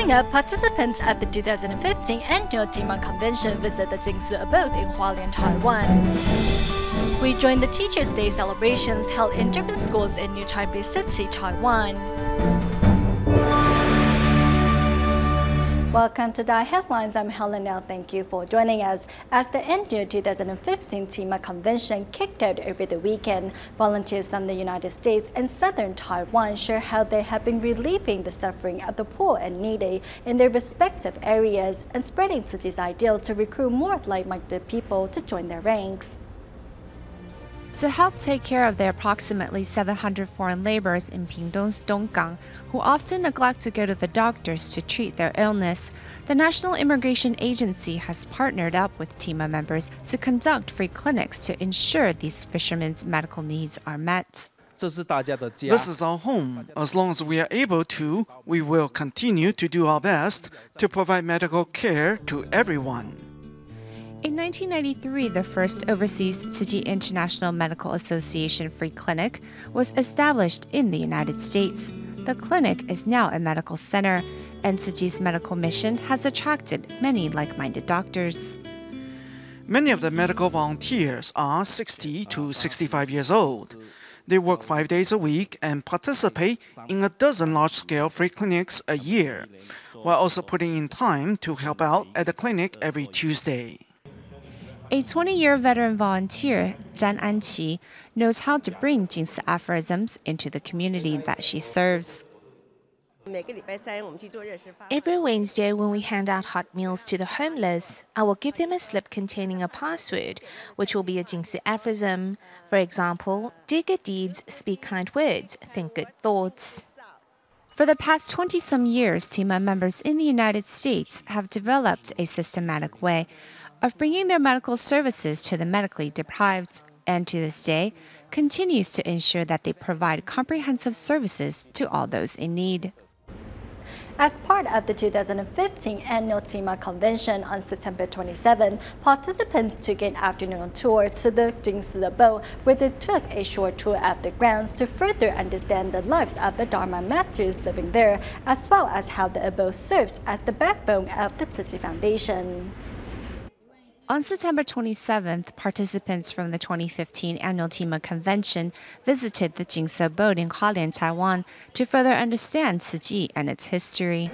Coming up, participants at the 2015 Annual TIMA Convention visit the Jing Si Abode in Hualien, Taiwan. We join the Teachers' Day celebrations held in different schools in New Taipei City, Taiwan. Welcome to DaAi Headlines. I'm Hualien. Thank you for joining us. As the Annual 2015 TIMA Convention kicked out over the weekend, volunteers from the United States and southern Taiwan share how they have been relieving the suffering of the poor and needy in their respective areas and spreading Tzu Chi's ideal to recruit more like-minded people to join their ranks. To help take care of the approximately 700 foreign laborers in屏东Donggang, who often neglect to go to the doctors to treat their illness, the National Immigration Agency has partnered up with TIMA members to conduct free clinics to ensure these fishermen's medical needs are met. This is our home. As long as we are able to, we will continue to do our best to provide medical care to everyone. In 1993, the first overseas Tzu Chi International Medical Association free clinic was established in the United States. The clinic is now a medical center, and Tzu Chi's medical mission has attracted many like-minded doctors. Many of the medical volunteers are 60 to 65 years old. They work 5 days a week and participate in a dozen large-scale free clinics a year, while also putting in time to help out at the clinic every Tuesday. A 20-year veteran volunteer, Zhan Anqi, knows how to bring Jing Si aphorisms into the community that she serves. Every Wednesday when we hand out hot meals to the homeless, I will give them a slip containing a password, which will be a Jing Si aphorism. For example, do good deeds, speak kind words, think good thoughts. For the past 20-some years, TIMA members in the United States have developed a systematic way of bringing their medical services to the medically deprived, and to this day, continues to ensure that they provide comprehensive services to all those in need. As part of the 2015 Annual TIMA Convention on September 27, participants took an afternoon tour to the Jing Si Abode, where they took a short tour of the grounds to further understand the lives of the Dharma masters living there, as well as how the abode serves as the backbone of the Tzu Chi Foundation. On September 27th, participants from the 2015 Annual TIMA Convention visited the Jing Si Abode in Hualien, Taiwan, to further understand Tzu Chi and its history.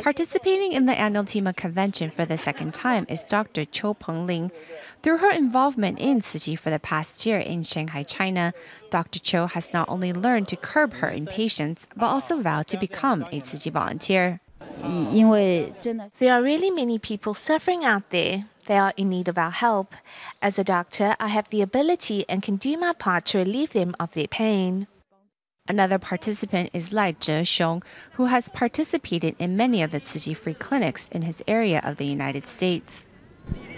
Participating in the Annual TIMA Convention for the second time is Dr. Qiu Pengling. Through her involvement in Tzu Chi for the past year in Shanghai, China, Dr. Qiu has not only learned to curb her impatience, but also vowed to become a Tzu Chi volunteer. There are really many people suffering out there. They are in need of our help. As a doctor, I have the ability and can do my part to relieve them of their pain. Another participant is Lai Zhexiong, who has participated in many of the Tzu Chi free clinics in his area of the United States.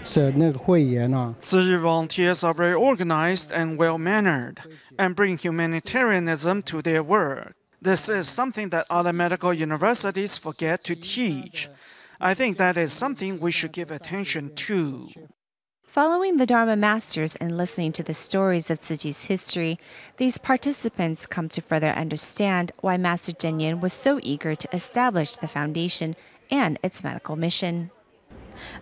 Tzu Chi volunteers are very organized and well-mannered, and bring humanitarianism to their work. This is something that other medical universities forget to teach. I think that is something we should give attention to. Following the Dharma masters and listening to the stories of Tzu Chi's history, these participants come to further understand why Master Zhen Yin was so eager to establish the foundation and its medical mission.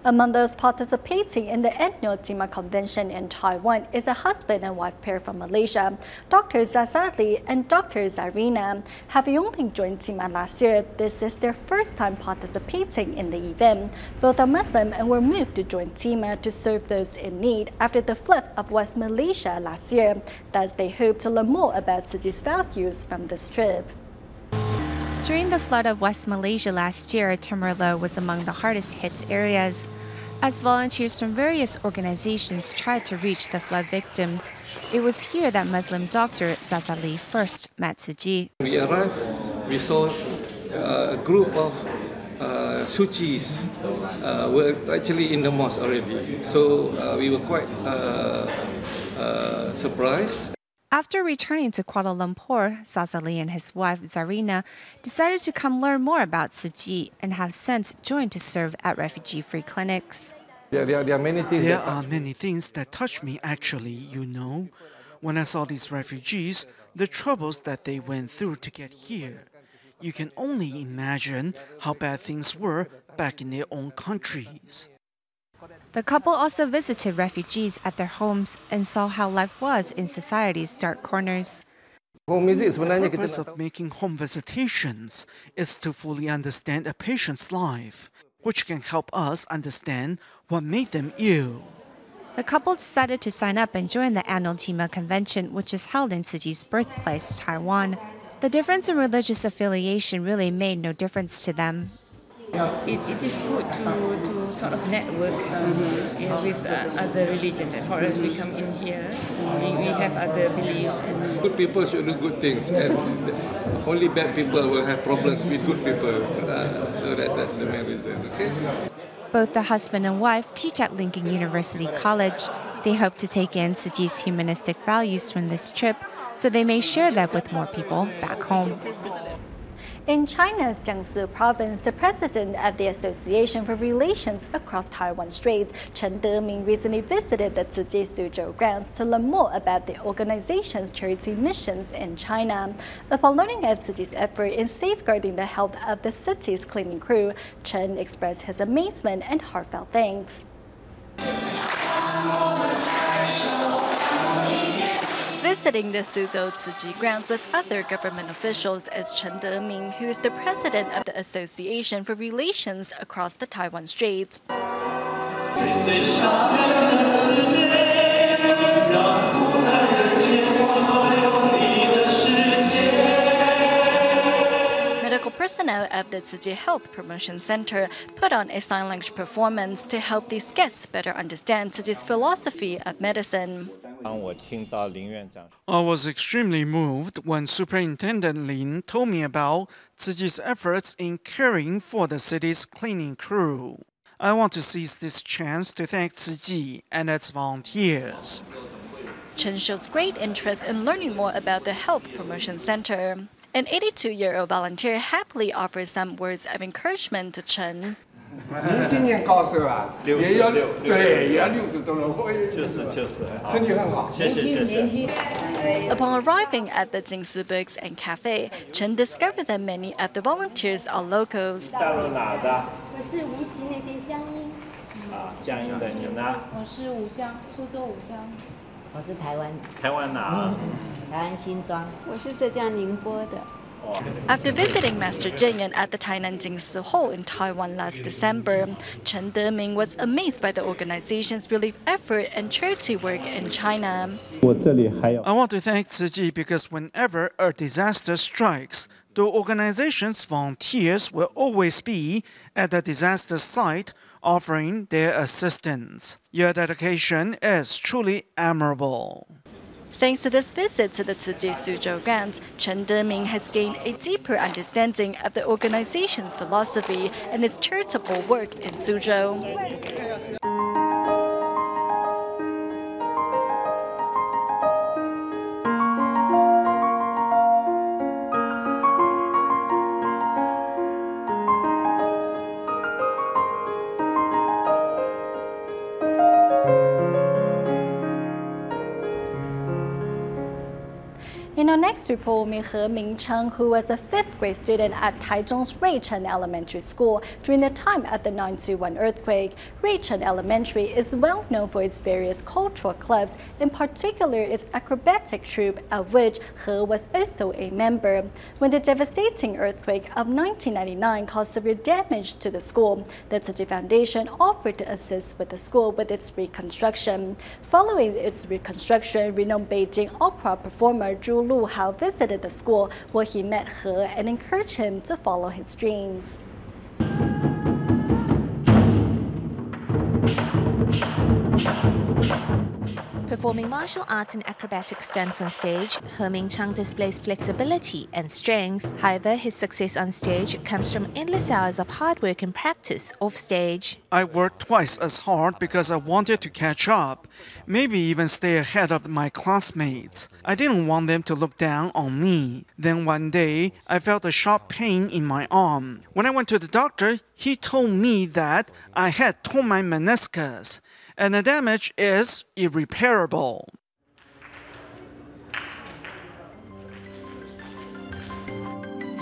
Among those participating in the Annual TIMA Convention in Taiwan is a husband and wife pair from Malaysia, Dr. Zazalee and Dr. Zarina. Having only joined TIMA last year, this is their first time participating in the event. Both are Muslim and were moved to join TIMA to serve those in need after the flood of West Malaysia last year. Thus, they hope to learn more about Tzu Chi's values from this trip. During the flood of West Malaysia last year, Timor-Leste was among the hardest hit areas. As volunteers from various organizations tried to reach the flood victims, it was here that Muslim Dr. Zazalee first met Tzu Chi. We arrived, we saw a group of Tzu Chis were actually in the mosque already. So we were quite surprised. After returning to Kuala Lumpur, Zazalee and his wife Zarina decided to come learn more about Tzu Chi and have since joined to serve at refugee-free clinics. There are many things. There are many things that touch me actually, you know. When I saw these refugees, the troubles that they went through to get here, you can only imagine how bad things were back in their own countries. The couple also visited refugees at their homes and saw how life was in society's dark corners. The purpose of making home visitations is to fully understand a patient's life, which can help us understand what made them ill. The couple decided to sign up and join the Annual TIMA convention, which is held in Tzu Chi's birthplace, Taiwan. The difference in religious affiliation really made no difference to them. It is good to sort of network with other religions. For us, we come in here, we have other beliefs. Good people should do good things, and only bad people will have problems with good people. So that's the main reason, okay? Both the husband and wife teach at Lincoln University College. They hope to take in Tzu Chi's humanistic values from this trip, so they may share that with more people back home. In China's Jiangsu province, the president of the Association for Relations Across Taiwan Straits, Chen Deming, recently visited the Tzu Chi Suzhou grounds to learn more about the organization's charity missions in China. Upon learning of Tzu Chi's effort in safeguarding the health of the city's cleaning crew, Chen expressed his amazement and heartfelt thanks. Visiting the Suzhou Tzu Chi grounds with other government officials is Chen Deming, who is the president of the Association for Relations Across the Taiwan Straits. Medical personnel of the Tzu Chi Health Promotion Center put on a sign language performance to help these guests better understand Tzu Chi's philosophy of medicine. I was extremely moved when Superintendent Lin told me about Tzu Chi's efforts in caring for the city's cleaning crew. I want to seize this chance to thank Tzu Chi and its volunteers. Chen shows great interest in learning more about the Health Promotion Center. An 82-year-old volunteer happily offers some words of encouragement to Chen. Upon arriving at the Jing Si Books and Cafe, Chen discovered that many of the volunteers are locals. After visiting Master Jing at the Tainan Jingsi Hall in Taiwan last December, Chen Deming was amazed by the organization's relief effort and charity work in China. I want to thank Tzu Chi because whenever a disaster strikes, the organization's volunteers will always be at the disaster site offering their assistance. Your dedication is truly admirable. Thanks to this visit to the Tzu Chi Suzhou grounds, Chen Deming has gained a deeper understanding of the organization's philosophy and its charitable work in Suzhou. In our next report, we meet He Mingcheng, who was a 5th grade student at Taichung's Ruichen Elementary School during the time of the 9/21 earthquake. Ruichen Elementary is well known for its various cultural clubs, in particular its acrobatic troupe, of which He was also a member. When the devastating earthquake of 1999 caused severe damage to the school, the Tzu Chi Foundation offered to assist with the school with its reconstruction. Following its reconstruction, renowned Beijing opera performer Zhu Lu Hao visited the school, where he met He and encouraged him to follow his dreams. Performing martial arts and acrobatic stunts on stage, He Mingcheng displays flexibility and strength. However, his success on stage comes from endless hours of hard work and practice off stage. I worked twice as hard because I wanted to catch up, maybe even stay ahead of my classmates. I didn't want them to look down on me. Then one day, I felt a sharp pain in my arm. When I went to the doctor, he told me that I had torn my meniscus, and the damage is irreparable.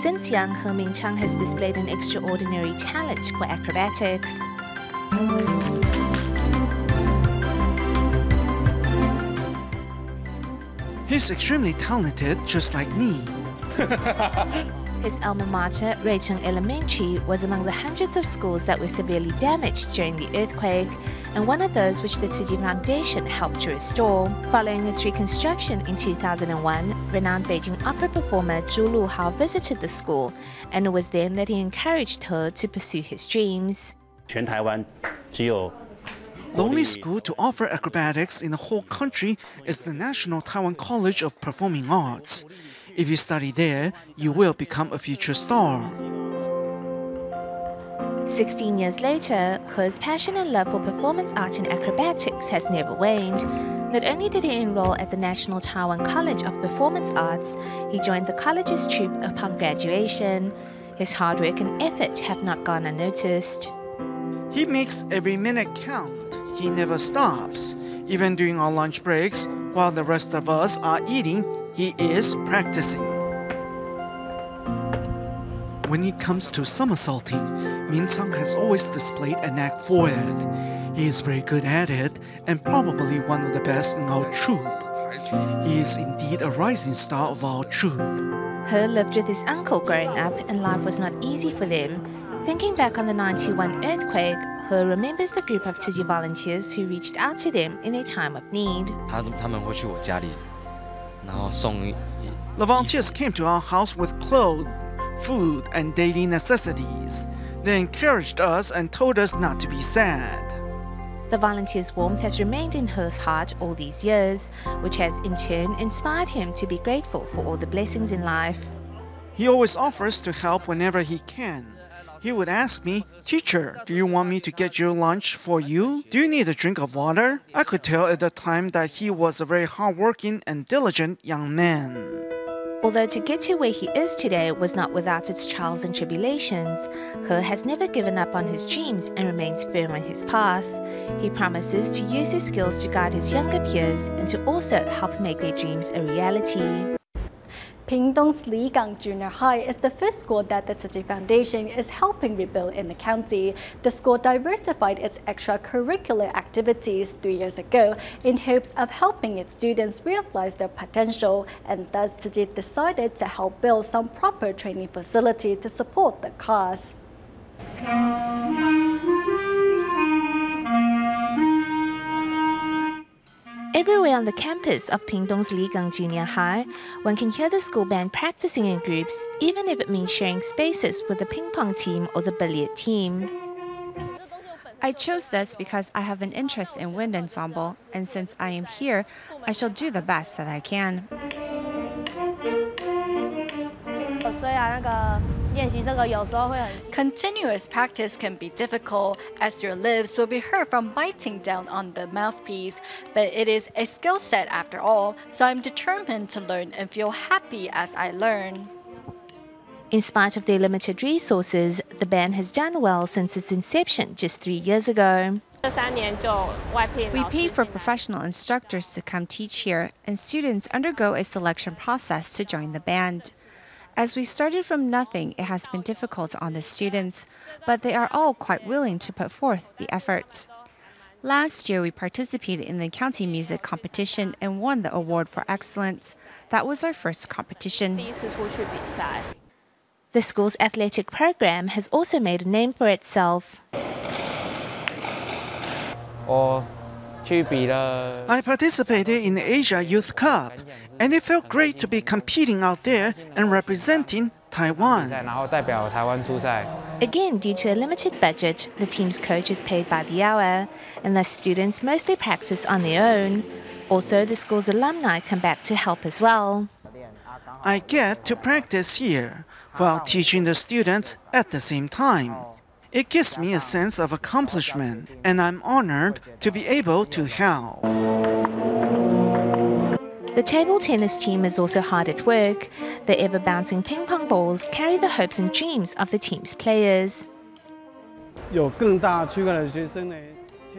Since young, He Mingchang has displayed an extraordinary talent for acrobatics. He's extremely talented, just like me. His alma mater, Ruicheng Elementary, was among the hundreds of schools that were severely damaged during the earthquake, and one of those which the Tzu Chi Foundation helped to restore. Following its reconstruction in 2001, renowned Beijing opera performer Zhu Luhao visited the school, and it was then that he encouraged her to pursue his dreams. 全台湾只有 The only school to offer acrobatics in the whole country is the National Taiwan College of Performing Arts. If you study there, you will become a future star. 16 years later, He's passion and love for performance art and acrobatics has never waned. Not only did he enroll at the National Taiwan College of Performance Arts, he joined the college's troupe upon graduation. His hard work and effort have not gone unnoticed. He makes every minute count. He never stops. Even during our lunch breaks, while the rest of us are eating, he is practicing. When it comes to somersaulting, Mingchang has always displayed a knack for it. He is very good at it and probably one of the best in our troupe. He is indeed a rising star of our troupe. He lived with his uncle growing up and life was not easy for them. Thinking back on the 91 earthquake, He remembers the group of Tzu Chi volunteers who reached out to them in a time of need. The volunteers came to our house with clothes, food, and daily necessities. They encouraged us and told us not to be sad. The volunteers' warmth has remained in He's heart all these years, which has in turn inspired him to be grateful for all the blessings in life. He always offers to help whenever he can. He would ask me, "Teacher, do you want me to get your lunch for you? Do you need a drink of water?" I could tell at the time that he was a very hardworking and diligent young man. Although to get to where he is today was not without its trials and tribulations, He has never given up on his dreams and remains firm on his path. He promises to use his skills to guide his younger peers and to also help make their dreams a reality.屏东里港Junior High is the first school that the Tzu Chi Foundation is helping rebuild in the county. The school diversified its extracurricular activities 3 years ago in hopes of helping its students realize their potential, and thus Tzu Chi decided to help build some proper training facility to support the cause. Everywhere on the campus of屏东里港Junior High, one can hear the school band practicing in groups, even if it means sharing spaces with the ping pong team or the billiard team. I chose this because I have an interest in wind ensemble, and since I am here, I shall do the best that I can. Continuous practice can be difficult, as your lips will be hurt from biting down on the mouthpiece, but it is a skill set after all, so I'm determined to learn and feel happy as I learn. In spite of their limited resources, the band has done well since its inception just 3 years ago. We pay for professional instructors to come teach here, and students undergo a selection process to join the band. As we started from nothing, it has been difficult on the students, but they are all quite willing to put forth the effort. Last year, we participated in the county music competition and won the award for excellence. That was our first competition. The school's athletic program has also made a name for itself. I participated in the Asia Youth Cup, and it felt great to be competing out there and representing Taiwan. Again, due to a limited budget, the team's coach is paid by the hour, and thus students mostly practice on their own. Also, the school's alumni come back to help as well. I get to practice here while teaching the students at the same time. It gives me a sense of accomplishment, and I'm honored to be able to help. The table tennis team is also hard at work. The ever-bouncing ping pong balls carry the hopes and dreams of the team's players.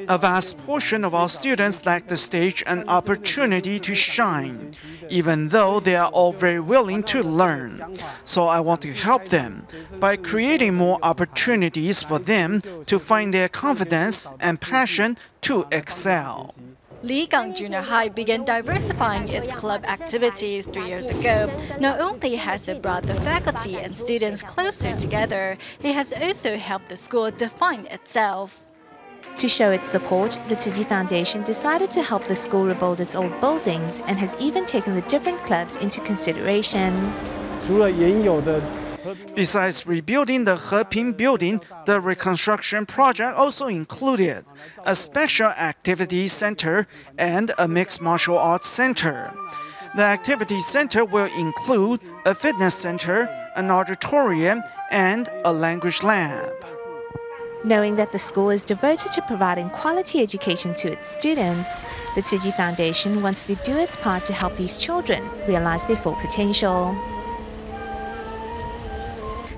A vast portion of our students lack the stage and opportunity to shine, even though they are all very willing to learn. So I want to help them by creating more opportunities for them to find their confidence and passion to excel. Li Gang Junior High began diversifying its club activities 3 years ago. Not only has it brought the faculty and students closer together, it has also helped the school define itself. To show its support, the Tiji Foundation decided to help the school rebuild its old buildings and has even taken the different clubs into consideration. Besides rebuilding the Heping building, the reconstruction project also included a special activity center and a mixed martial arts center. The activity center will include a fitness center, an auditorium, and a language lab. Knowing that the school is devoted to providing quality education to its students, the Tiji Foundation wants to do its part to help these children realize their full potential.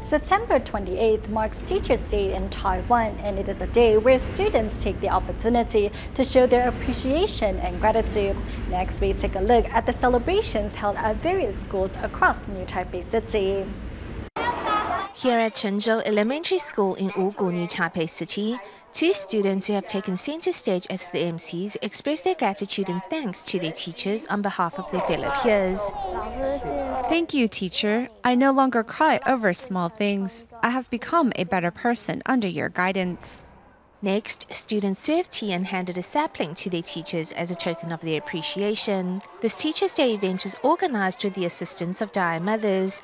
September 28th marks Teachers' Day in Taiwan, and it is a day where students take the opportunity to show their appreciation and gratitude. Next, we take a look at the celebrations held at various schools across New Taipei City. Here at Chenzhou Elementary School in Wugu, New Taipei City, two students who have taken center stage as the MCs express their gratitude and thanks to their teachers on behalf of their fellow peers. Thank you, teacher. I no longer cry over small things. I have become a better person under your guidance. Next, students served tea and handed a sapling to their teachers as a token of their appreciation. This Teachers' Day event was organized with the assistance of DaAi mothers.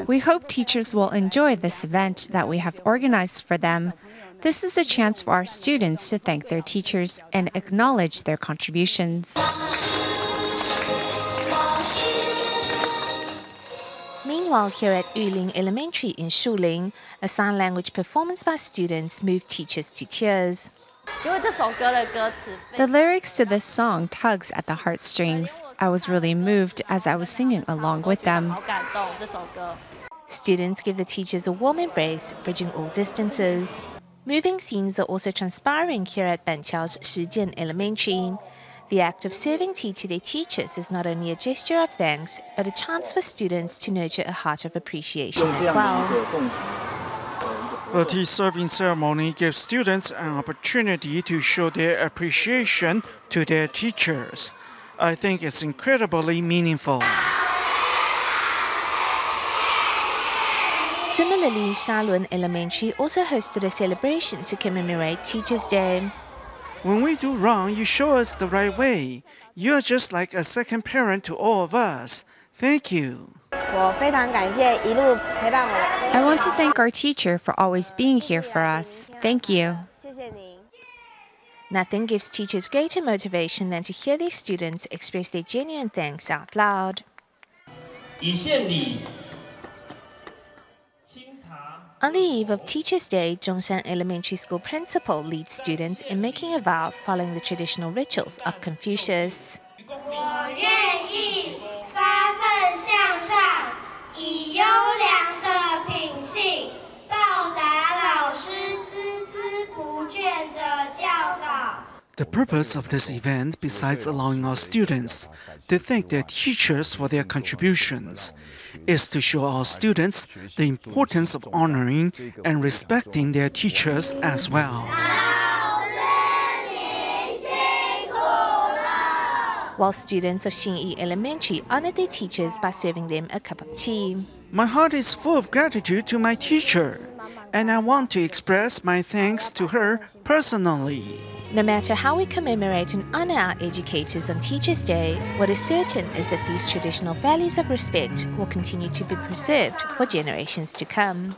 We hope teachers will enjoy this event that we have organized for them. This is a chance for our students to thank their teachers and acknowledge their contributions. Meanwhile, here at Hualien Elementary in Shuling, a sign language performance by students moved teachers to tears. The lyrics to this song tugs at the heartstrings. I was really moved as I was singing along with them. Students give the teachers a warm embrace, bridging all distances. Moving scenes are also transpiring here at Banqiao's Shijian Elementary. The act of serving tea to their teachers is not only a gesture of thanks, but a chance for students to nurture a heart of appreciation as well. The tea serving ceremony gives students an opportunity to show their appreciation to their teachers. I think it's incredibly meaningful. Similarly, Shaolun Elementary also hosted a celebration to commemorate Teachers' Day. When we do wrong, you show us the right way. You're just like a second parent to all of us. Thank you. I want to thank our teacher for always being here for us. Thank you. Nothing gives teachers greater motivation than to hear their students express their genuine thanks out loud. On the eve of Teachers' Day, Zhongshan Elementary School principal leads students in making a vow following the traditional rituals of Confucius. The purpose of this event, besides allowing our students to thank their teachers for their contributions, is to show our students the importance of honoring and respecting their teachers as well. While students of Xinyi Elementary honored their teachers by serving them a cup of tea. My heart is full of gratitude to my teacher, and I want to express my thanks to her personally. No matter how we commemorate and honor our educators on Teachers' Day, what is certain is that these traditional values of respect will continue to be preserved for generations to come.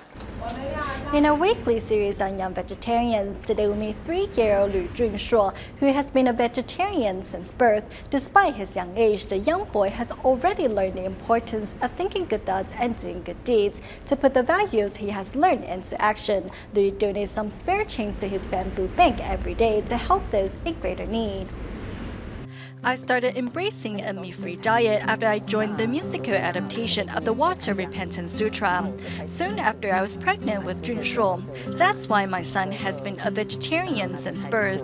In our weekly series on young vegetarians, today we meet 3-year-old LuJunShuo, who has been a vegetarian since birth. Despite his young age, the young boy has already learned the importance of thinking good thoughts and doing good deeds. To put the values he has learned into action, Lu donates some spare change to his bamboo bank every day to help those in greater need. I started embracing a meat-free diet after I joined the musical adaptation of the Water Repentance Sutra. Soon after, I was pregnant with Jing Si Abode. That's why my son has been a vegetarian since birth.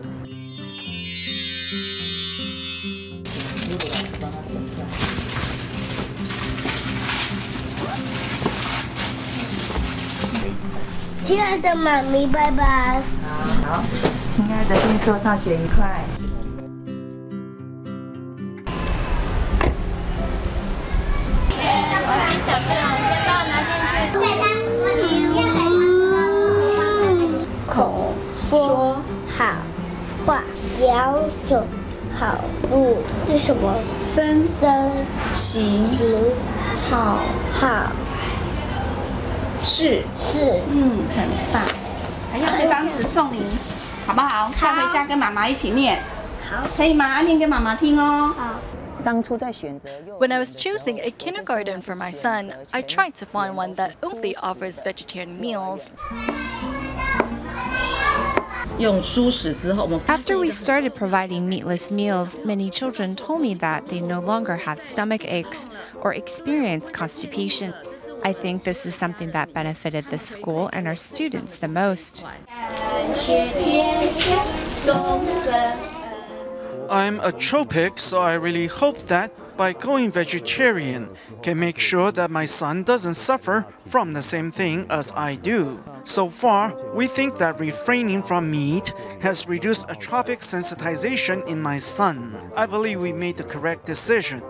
Dear Mommy, bye-bye. 好，亲爱的俊硕，上学愉快。口说好话，要走好路。是什么？身行好是，很棒。还有这张纸送你，好不好？带回家跟妈妈一起念。好，可以吗？念给妈妈听哦。好。 When I was choosing a kindergarten for my son, I tried to find one that only offers vegetarian meals. After we started providing meatless meals, many children told me that they no longer have stomach aches or experience constipation. I think this is something that benefited the school and our students the most. I'm a tropic, so I really hope that by going vegetarian can make sure that my son doesn't suffer from the same thing as I do. So far, we think that refraining from meat has reduced atropic sensitization in my son. I believe we made the correct decision.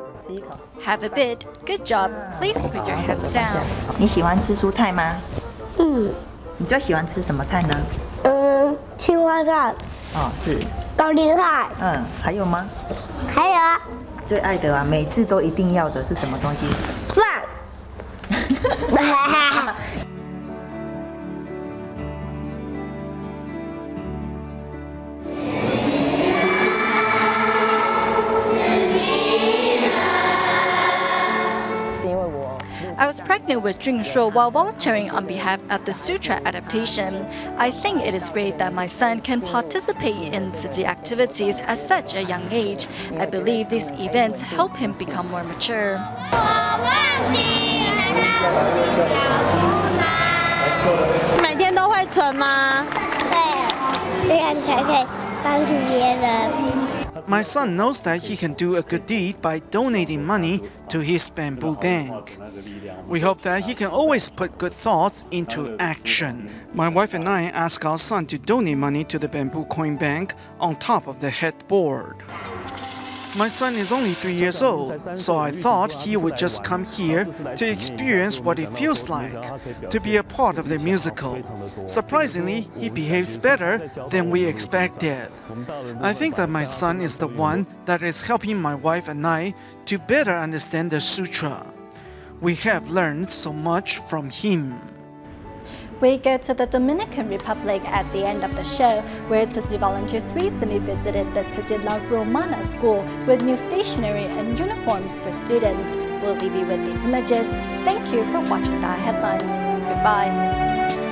Have a bit. Good job. Please put your heads down. 你喜欢吃蔬菜吗？你最喜欢吃什么菜呢？青花菜。哦，是。高丽菜。还有吗？还有啊。最爱的啊，每次都一定要的是什么东西？饭。I was pregnant with Jing Si Abode while volunteering on behalf of the Sutra adaptation. I think it is great that my son can participate in city activities at such a young age. I believe these events help him become more mature. 每天都会存吗？对，这样才可以帮助别人。 My son knows that he can do a good deed by donating money to his bamboo bank. We hope that he can always put good thoughts into action. My wife and I ask our son to donate money to the bamboo coin bank on top of the headboard. My son is only 3 years old, so I thought he would just come here to experience what it feels like to be a part of the musical. Surprisingly, he behaves better than we expected. I think that my son is the one that is helping my wife and I to better understand the sutra. We have learned so much from him. We go to the Dominican Republic at the end of the show, where Tzu volunteers recently visited the Tzu La Romana school with new stationery and uniforms for students. We'll leave you with these images. Thank you for watching DaAi Headlines. Goodbye.